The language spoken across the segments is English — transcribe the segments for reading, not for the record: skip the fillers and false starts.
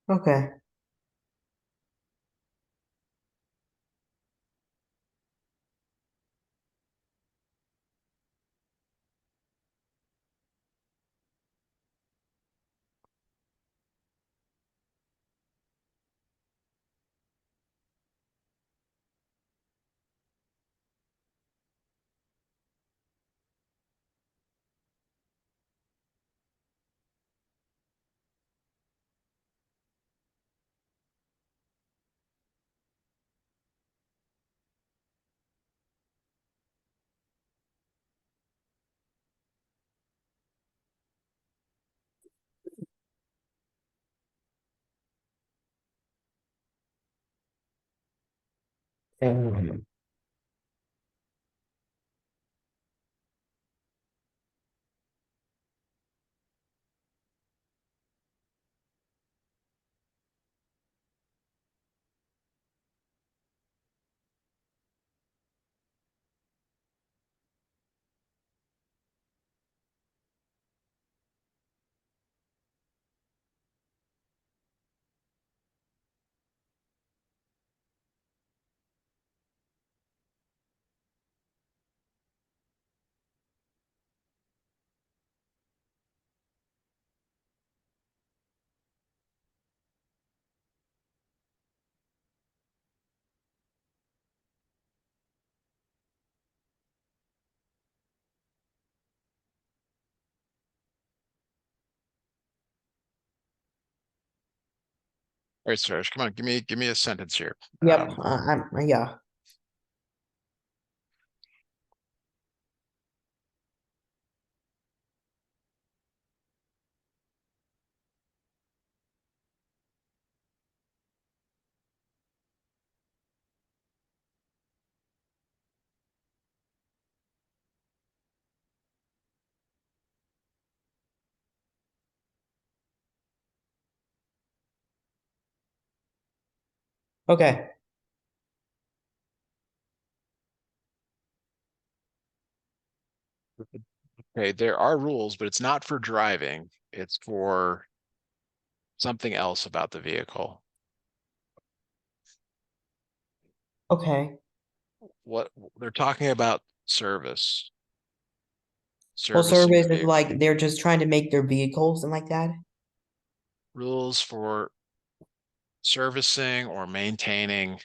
Okay. Mhm. All right, Sourish, come on, give me a sentence here. Yep. Yeah. Okay. Okay, there are rules, but it's not for driving. It's for something else about the vehicle. Okay. What they're talking about Well, servicing the service is vehicle. like they're just trying to make their vehicles and like that. Rules for servicing or maintaining the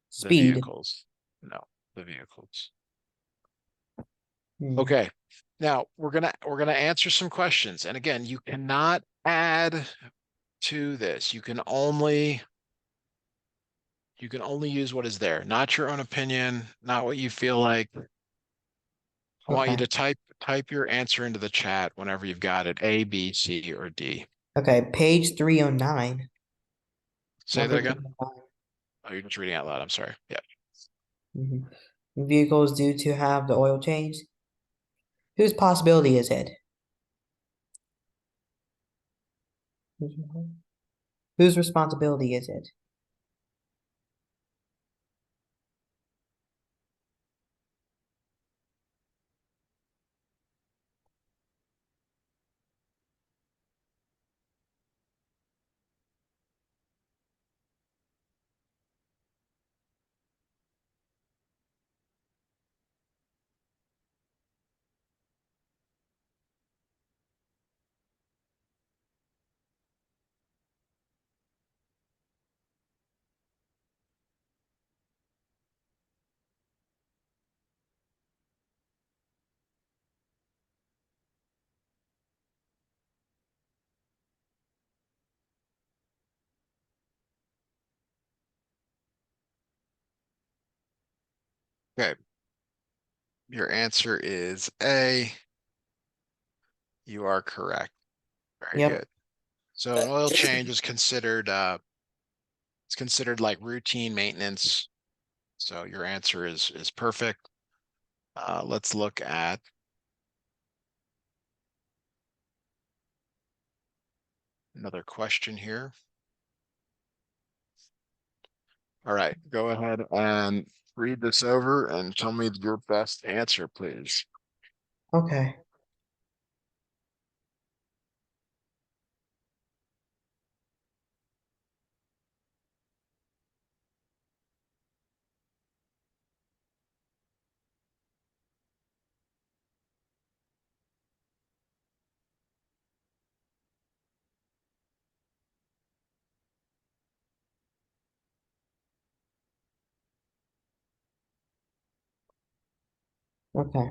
Speed. vehicles. No, the vehicles. Hmm. Okay. Now we're gonna answer some questions. And again, you cannot add to this. You can only use what is there, not your own opinion, not what you feel like. I want you Okay. to type your answer into the chat whenever you've got it, A, B, C, or D. Okay. Page 309. Say that Number again. 309. Oh, you're just reading out loud. I'm sorry. Yeah. Mhm. Vehicles due to have the oil change. Whose possibility is it? Whose responsibility is it? Okay. Your answer is A. You are correct. Very Yep. good. So an oil change is considered like routine maintenance. So your answer is perfect. Let's look at another question here. All right, go ahead and read this over and tell me your best answer, please. Okay. Okay.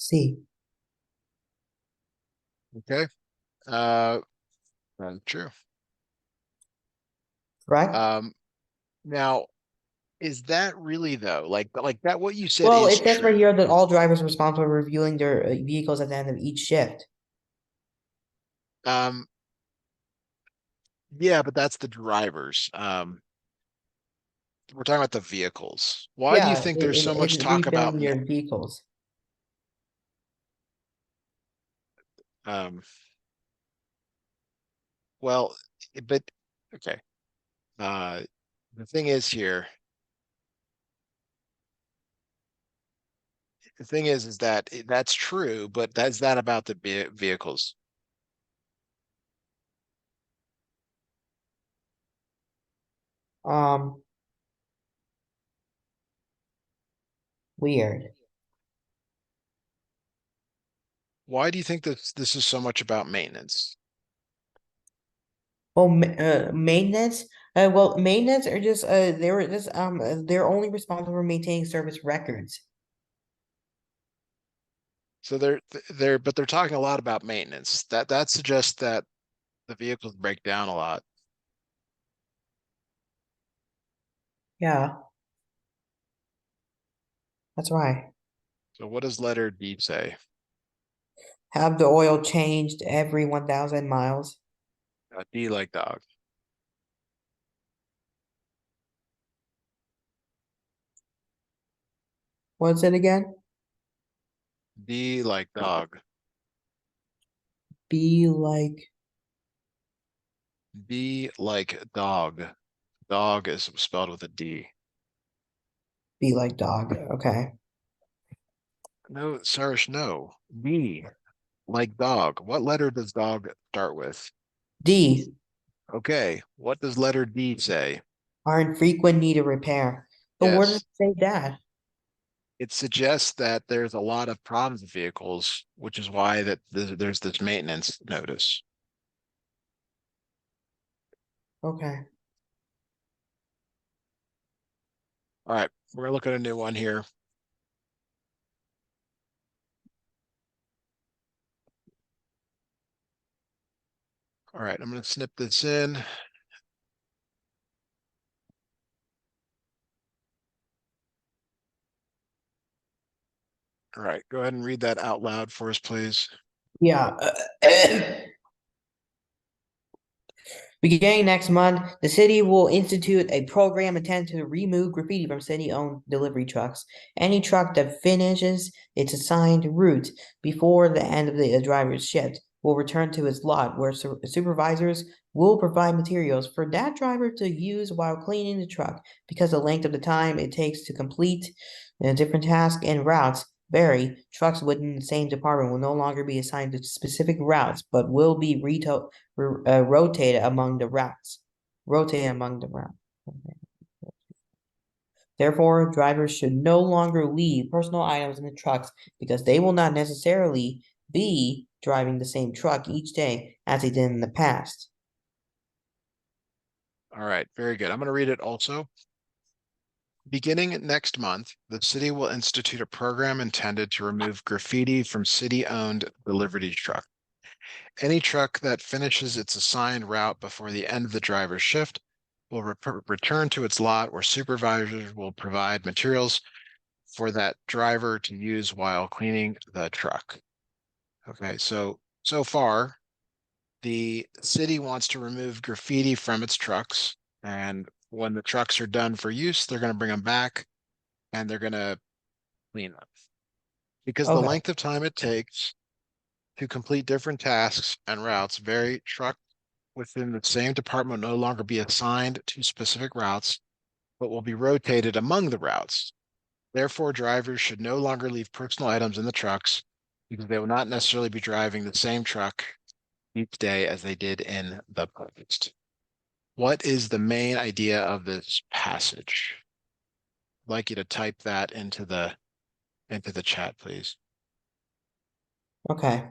C. Okay. True. Correct? Um, now, is that really though? Like that what you said Well, is it says right true. here that all drivers are responsible for reviewing their vehicles at the end of each shift. Um, yeah, but that's the drivers. We're talking about the vehicles. Why do you Yeah, think there's so much in talk about refilling their vehicles. um well, but okay. Uh the thing is here, the thing is that that's true, but that's that about the vehicles. Um, Weird. Why do you think that this is so much about maintenance? Well, maintenance. Well, maintenance are just they're only responsible for maintaining service records. So they're talking a lot about maintenance. That suggests that the vehicles break down a lot. Yeah, that's right. So what does letter D say? Have the oil changed every 1,000 miles. D like dog. What's it again? D like dog. Be like D like dog. Dog is spelled with a D. be like dog. Okay. No, Sourish, no. D like dog. What letter does dog start with? D Okay, what does letter D say? are in frequent need of repair. But where does it Yes, say that? it suggests that there's a lot of problems with vehicles, which is why that there's this maintenance notice. Okay. All right, we're gonna look at a new one here. All right, I'm gonna snip this in. All right, go ahead and read that out loud for us, please. Yeah. Beginning next month, the city will institute a program intended to remove graffiti from city-owned delivery trucks. Any truck that finishes its assigned route before the end of the driver's shift will return to its lot, where supervisors will provide materials for that driver to use while cleaning the truck. Because the length of the time it takes to complete different tasks and routes vary, trucks within the same department will no longer be assigned to specific routes, but will be rotated among the routes. Rotate among the routes. Therefore, drivers should no longer leave personal items in the trucks because they will not necessarily be driving the same truck each day as they did in the past. All right, very good. I'm gonna read it also. Beginning next month, the city will institute a program intended to remove graffiti from city-owned delivery truck. Any truck that finishes its assigned route before the end of the driver's shift will return to its lot where supervisors will provide materials for that driver to use while cleaning the truck. Okay, so far, the city wants to remove graffiti from its trucks. And when the trucks are done for use, they're going to bring them back and they're going to clean them. Because the Okay. length of time it takes to complete different tasks and routes vary, trucks within the same department will no longer be assigned to specific routes, but will be rotated among the routes. Therefore, drivers should no longer leave personal items in the trucks because they will not necessarily be driving the same truck each day as they did in the past. What is the main idea of this passage? I'd like you to type that into the chat, please. Okay.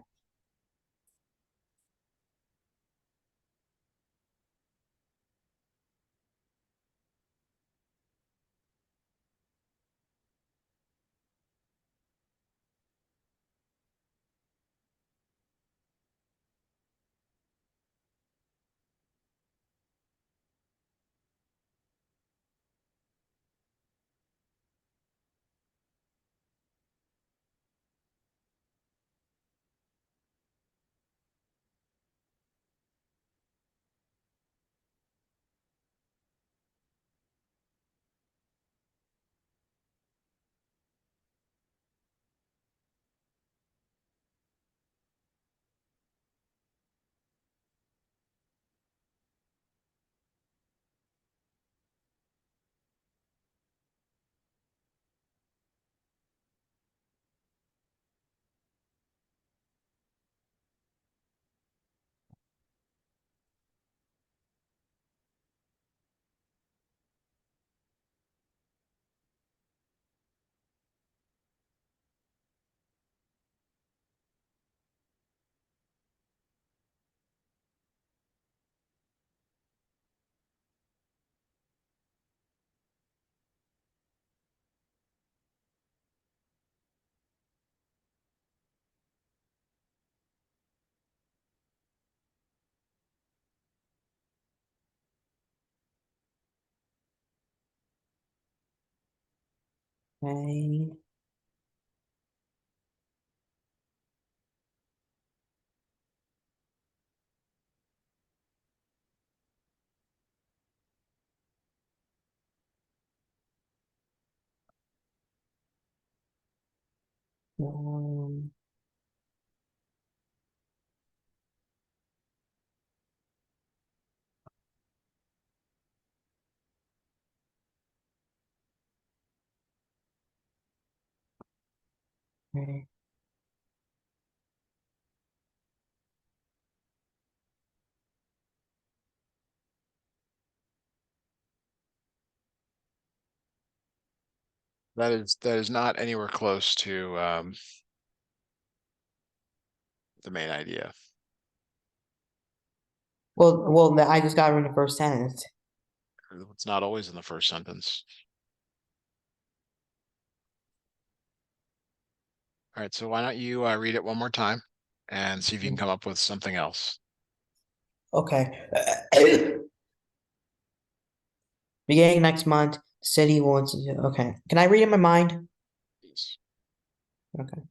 Okay. Um, okay. That is not anywhere close to the main idea. I just got rid of the first sentence. It's not always in the first sentence. All right, so why don't you read it one more time and see if you can come up with something else. Okay. Beginning next month, city wants to, okay. Can I read in my mind? Please. Okay.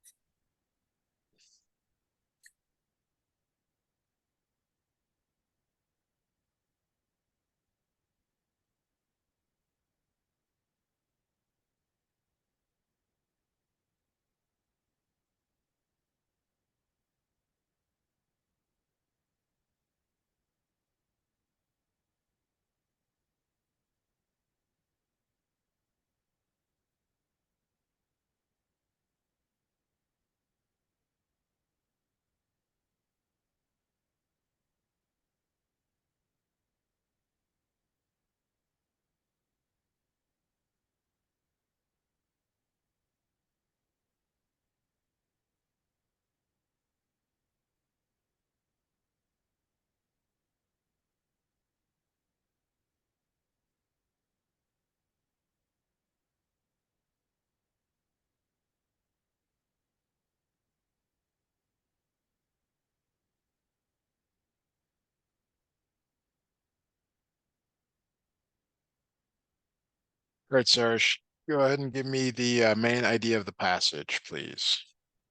All right, Sourish. Go ahead and give me the main idea of the passage, please.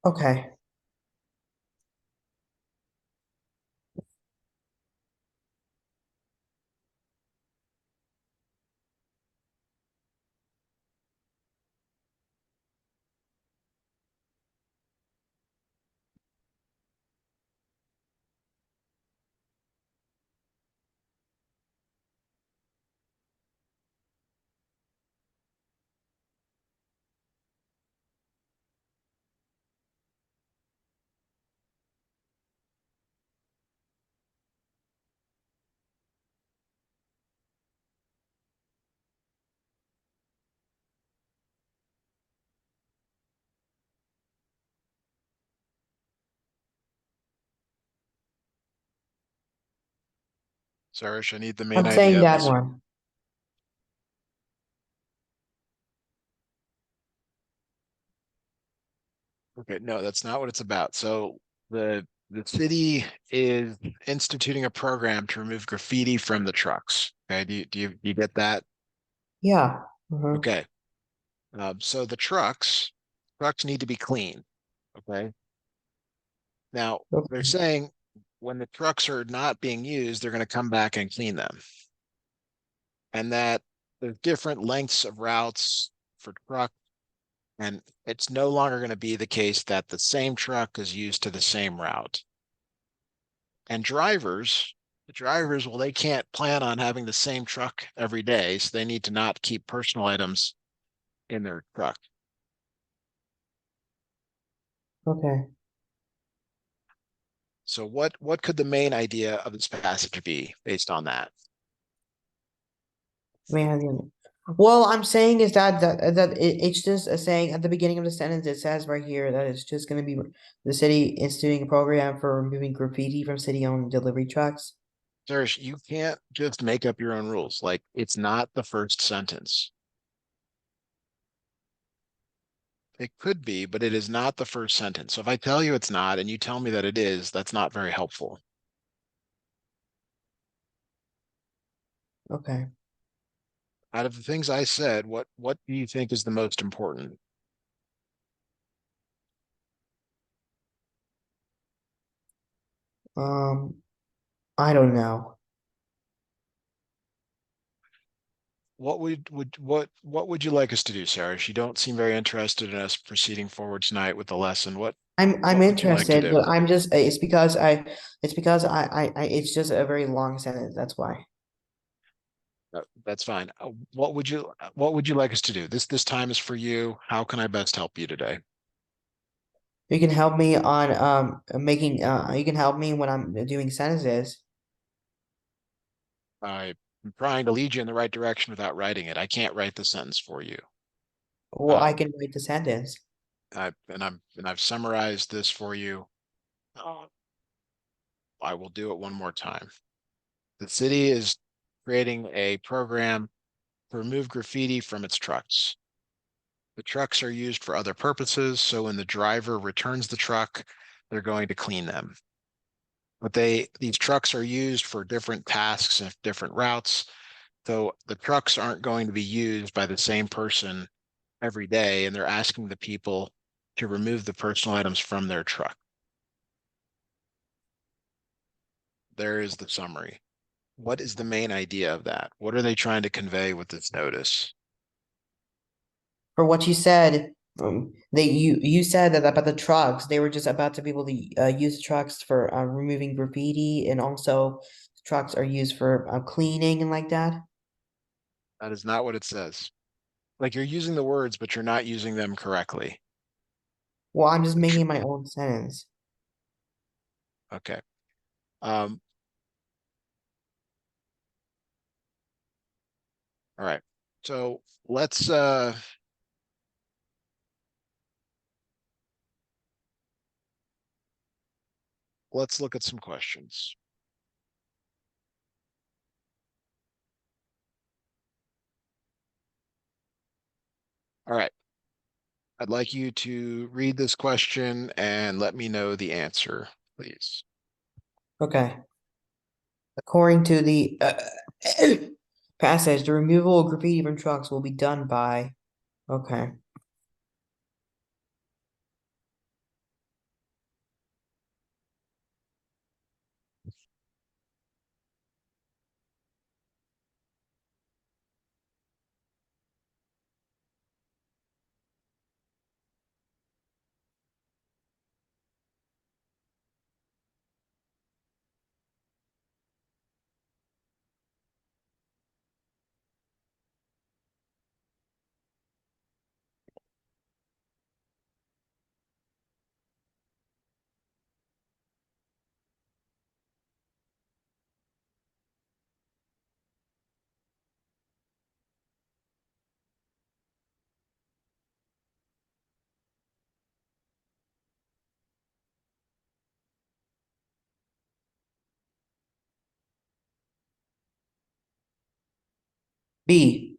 Okay. Sourish, I need the main I'm saying idea of that this. one. Okay, no, that's not what it's about. So the city is instituting a program to remove graffiti from the trucks. Okay, do you get that? Yeah. Mhm. Okay. So the trucks need to be clean. Okay. Now they're Okay. saying when the trucks are not being used, they're going to come back and clean them, and that there's different lengths of routes for truck, and it's no longer going to be the case that the same truck is used to the same route. And the drivers, well, they can't plan on having the same truck every day, so they need to not keep personal items in their truck. Okay. So what could the main idea of this passage be based on that? Man, well, I'm saying is it's just a saying at the beginning of the sentence. It says right here that it's just going to be the city instituting a program for removing graffiti from city-owned delivery trucks. Serge, you can't just make up your own rules. Like it's not the first sentence. It could be, but it is not the first sentence. So if I tell you it's not and you tell me that it is, that's not very helpful. Okay. Out of the things I said, what do you think is the most important? Um, I don't know. What would you like us to do, Sarah? You don't seem very interested in us proceeding forward tonight with the lesson. What I'm what would you like to interested, do? but I'm just it's because I it's just a very long sentence. That's why. That's fine. What would you like us to do? This time is for you. How can I best help you today? You can help me on making you can help me when I'm doing sentences. I'm trying to lead you in the right direction without writing it. I can't write the sentence for you. Well, I Um, can write the sentence. I've summarized this for you. Uh, I will do it one more time. The city is creating a program to remove graffiti from its trucks. The trucks are used for other purposes, so when the driver returns the truck, they're going to clean them. But these trucks are used for different tasks and different routes. So the trucks aren't going to be used by the same person every day, and they're asking the people to remove the personal items from their truck. There is the summary. What is the main idea of that? What are they trying to convey with this notice? For what you said, you said that about the trucks. They were just about to be able to use trucks for removing graffiti, and also trucks are used for cleaning and like that. That is not what it says. Like you're using the words, but you're not using them correctly. Well, I'm just making my own sentence. Okay. Um, all right. So let's look at some questions. All right. I'd like you to read this question and let me know the answer, please. Okay. According to the passage, the removal of graffiti from trucks will be done by. Okay. B.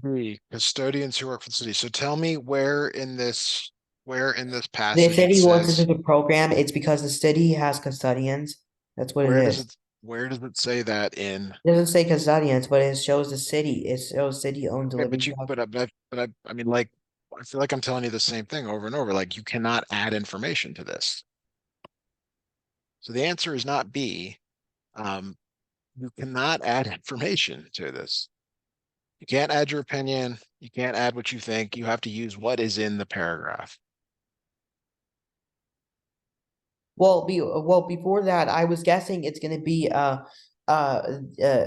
The custodians who work for the city. So tell me where in this The passage it city wants to says, do the program. It's because the city has custodians. That's what it is. where does it say that in? It doesn't say custodians, but it shows the city. It shows city-owned Okay, delivery trucks. I mean, like, I feel like I'm telling you the same thing over and over. Like, you cannot add information to this. So the answer is not B. Um, you cannot add information to this. You can't add your opinion. You can't add what you think. You have to use what is in the paragraph. Well, before that, I was guessing it's gonna be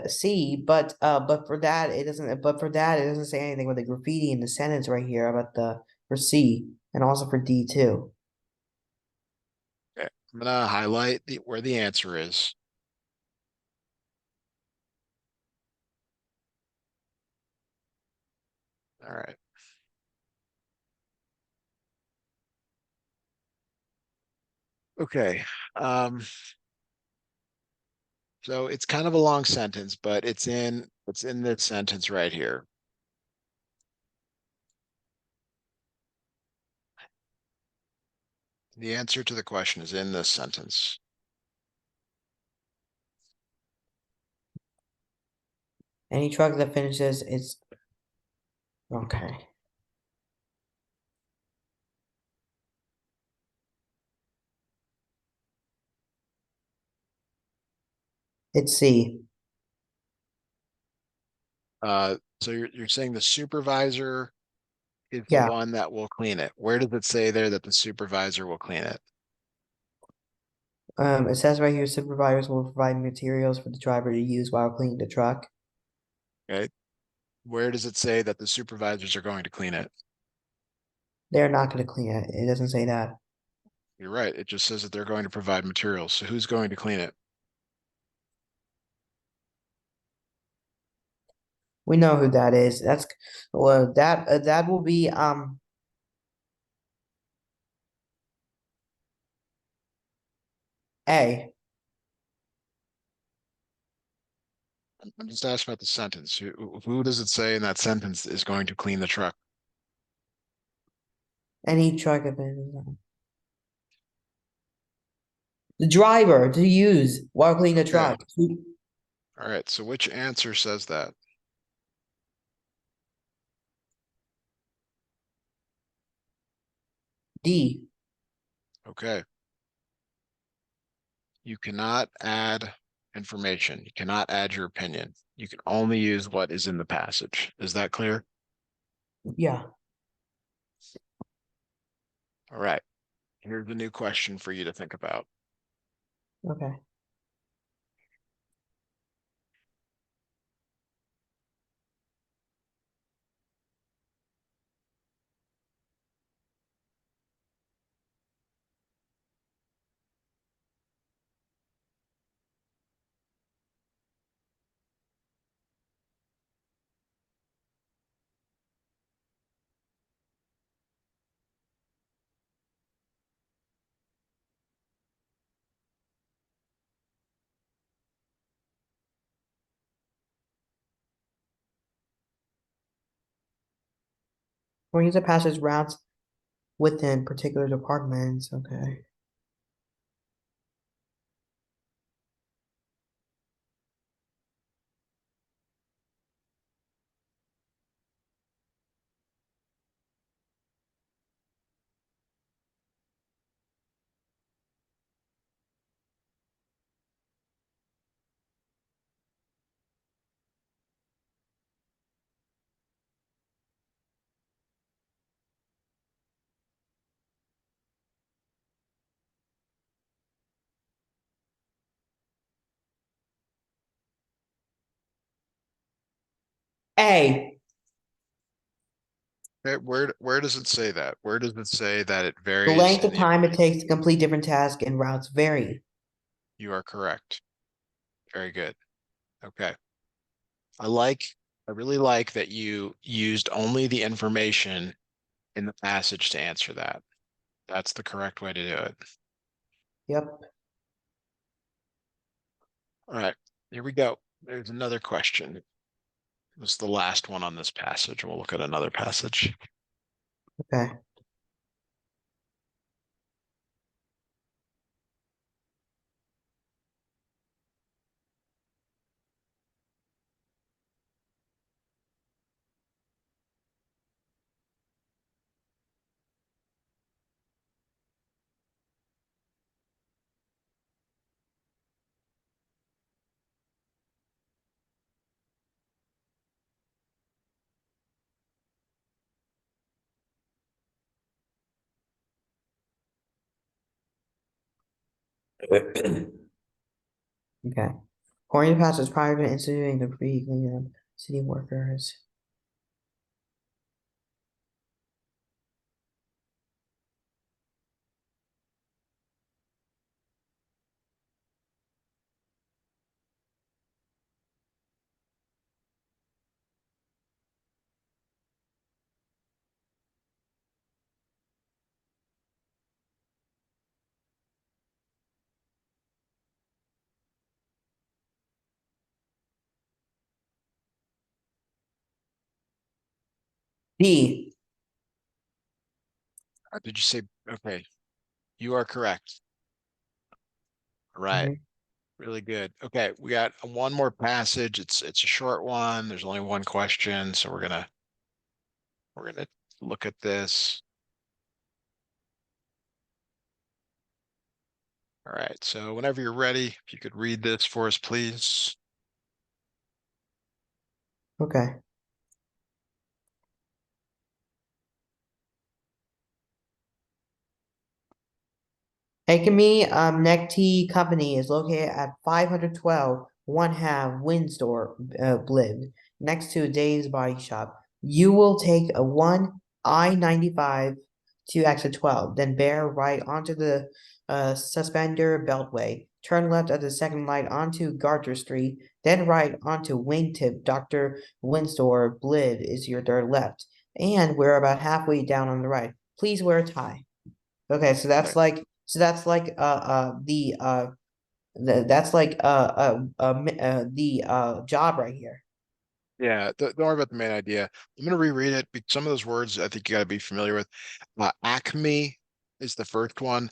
C, but for that it doesn't. But for that it doesn't say anything with the graffiti in the sentence right here about the for C and also for D too. Okay. I'm gonna highlight where the answer is. All right. Okay. Um, so it's kind of a long sentence, but it's in this sentence right here. The answer to the question is in this sentence. Any truck that finishes it's okay. It's C. So you're saying the supervisor is the Yeah. one that will clean it. Where does it say there that the supervisor will clean it? It says right here supervisors will provide materials for the driver to use while cleaning the truck. Okay. Where does it say that the supervisors are going to clean it? They're not gonna clean it. It doesn't say that. You're right. It just says that they're going to provide materials. So who's going to clean it? We know who that is. That's well that will be A. I'm just asking about the sentence. Who does it say in that sentence is going to clean the truck? Any truck that finishes the driver to use while cleaning the Okay. truck. All right. So which answer says that? D. Okay. You cannot add information. You cannot add your opinion. You can only use what is in the passage. Is that clear? Yeah. All right. Here's a new question for you to think about. Okay. Brings the passage routes within particular departments. Okay. A. Okay, where does it say that? Where does it say that it The varies length in of the time it information? takes to complete different tasks and routes vary. You are correct. Very good. Okay. I really like that you used only the information in the passage to answer that. That's the correct way to do it. Yep. All right, here we go. There's another question. This is the last one on this passage. We'll look at another passage. Okay. Okay. According to passage prior to instituting the pre city workers. B. Did you say, okay, you are correct. All right, Mhm. really good. Okay, we got one more passage. It's a short one. There's only one question, so we're gonna look at this. All right, so whenever you're ready, if you could read this for us, please. Okay. Acme Neck Tea Company is located at 512 One Half Windsor Blib, next to Dave's Body Shop. You will take a 1 I-95 to exit 12, then bear right onto the Suspender Beltway. Turn left at the second light onto Garter Street, then right onto Wingtip. Dr. Windsor Blib is your third left. And we're about halfway down on the right. Please wear a tie. Okay, so Okay. that's like that's like the job right here. Yeah, don't worry about the main idea. I'm gonna reread it. Some of those words I think you got to be familiar with. Acme is the first one.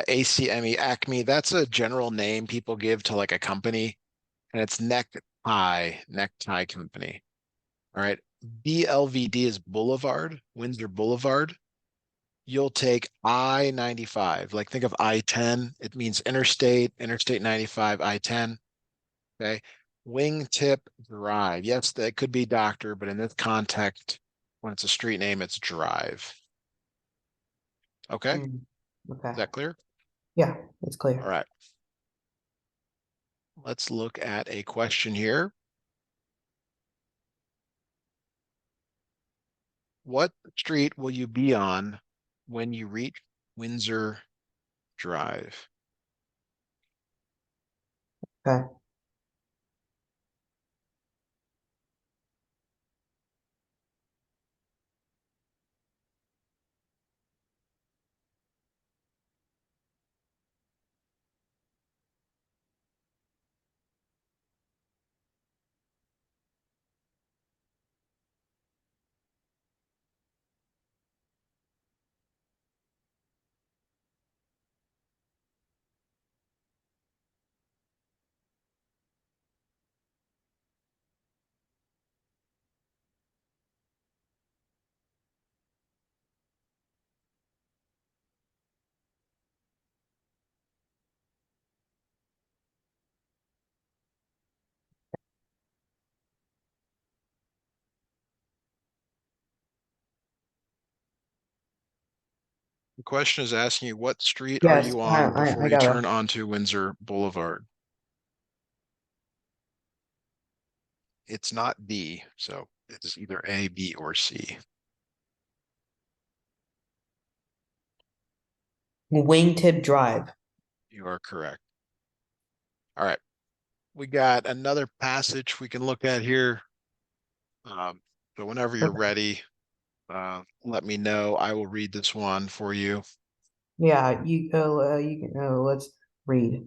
ACME, Acme. That's a general name people give to like a company, and it's necktie company. All right. BLVD is Boulevard, Windsor Boulevard. You'll take I-95. Like think of I-10. It means Interstate 95, I-10. Okay. Wingtip Drive. Yes, that could be doctor, but in this context, when it's a street name, it's drive. Okay. Is Mm, okay. that clear? Yeah, it's All clear. right. Let's look at a question here. What street will you be on when you reach Windsor Drive? Okay. The question is asking you, what street are Yes, you on before I you got turn it. onto Windsor Boulevard? It's not D, so It is either A, B, or C. Wingtip Drive. You are correct. All right. We got another passage we can look at here. So whenever you're Okay. ready, let me know. I will read this one for you. Yeah, you go. You can. Let's read.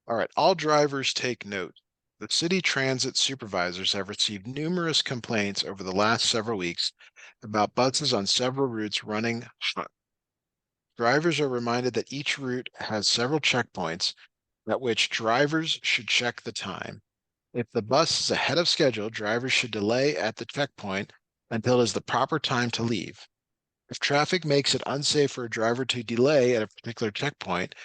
All right. All drivers take note. The city transit supervisors have received numerous complaints over the last several weeks about buses on several routes running hot. Drivers are reminded that each route has several checkpoints at which drivers should check the time. If the bus is ahead of schedule, drivers should delay at the checkpoint until it is the proper time to leave. If traffic makes it unsafe for a driver to delay at a particular checkpoint,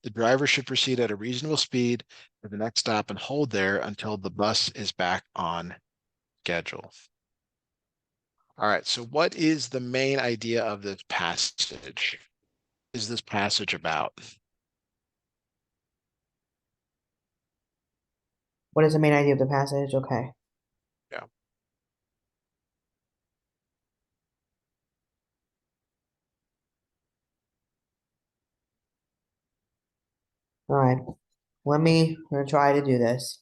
the driver should proceed at a reasonable speed to the next stop and hold there until the bus is back on schedule. All right, so what is the main idea of this passage? Is this passage about? What is the main idea of the passage? Okay. Yeah. All right. I'm gonna try to do this.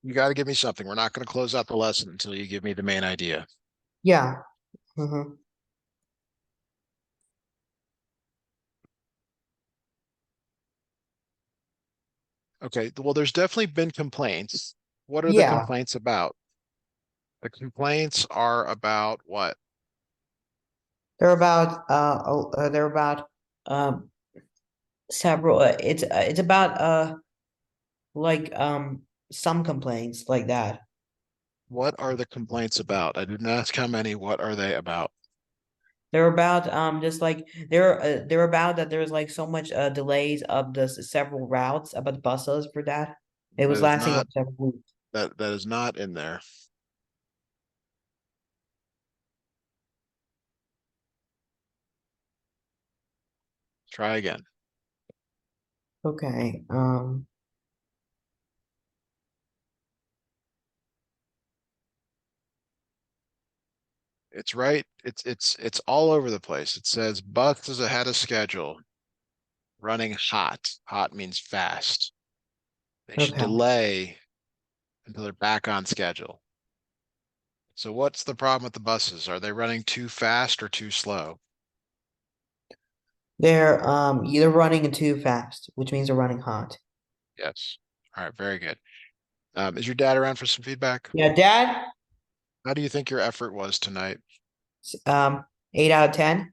You got to give me something. We're not going to close out the lesson until you give me the main idea. Yeah. hmm Okay, well, there's definitely been complaints. What are the Yeah. complaints about? The complaints are about what? They're about um several. It's about like some complaints like that. What are the complaints about? I didn't ask how many. What are they about? They're about just like they're about that there's like so much delays of the several routes about the buses for that. It That was is lasting like not several weeks. that is not in there. Try again. Okay. It's right. It's all over the place. It says bus is ahead of schedule, running hot. Hot means fast. They should Okay. delay until they're back on schedule. So what's the problem with the buses? Are they running too fast or too slow? They're either running too fast, which means they're running hot. Yes. All right, very good. Is your dad around for some feedback? Yeah, Dad. How do you think your effort was tonight? 8 out of 10.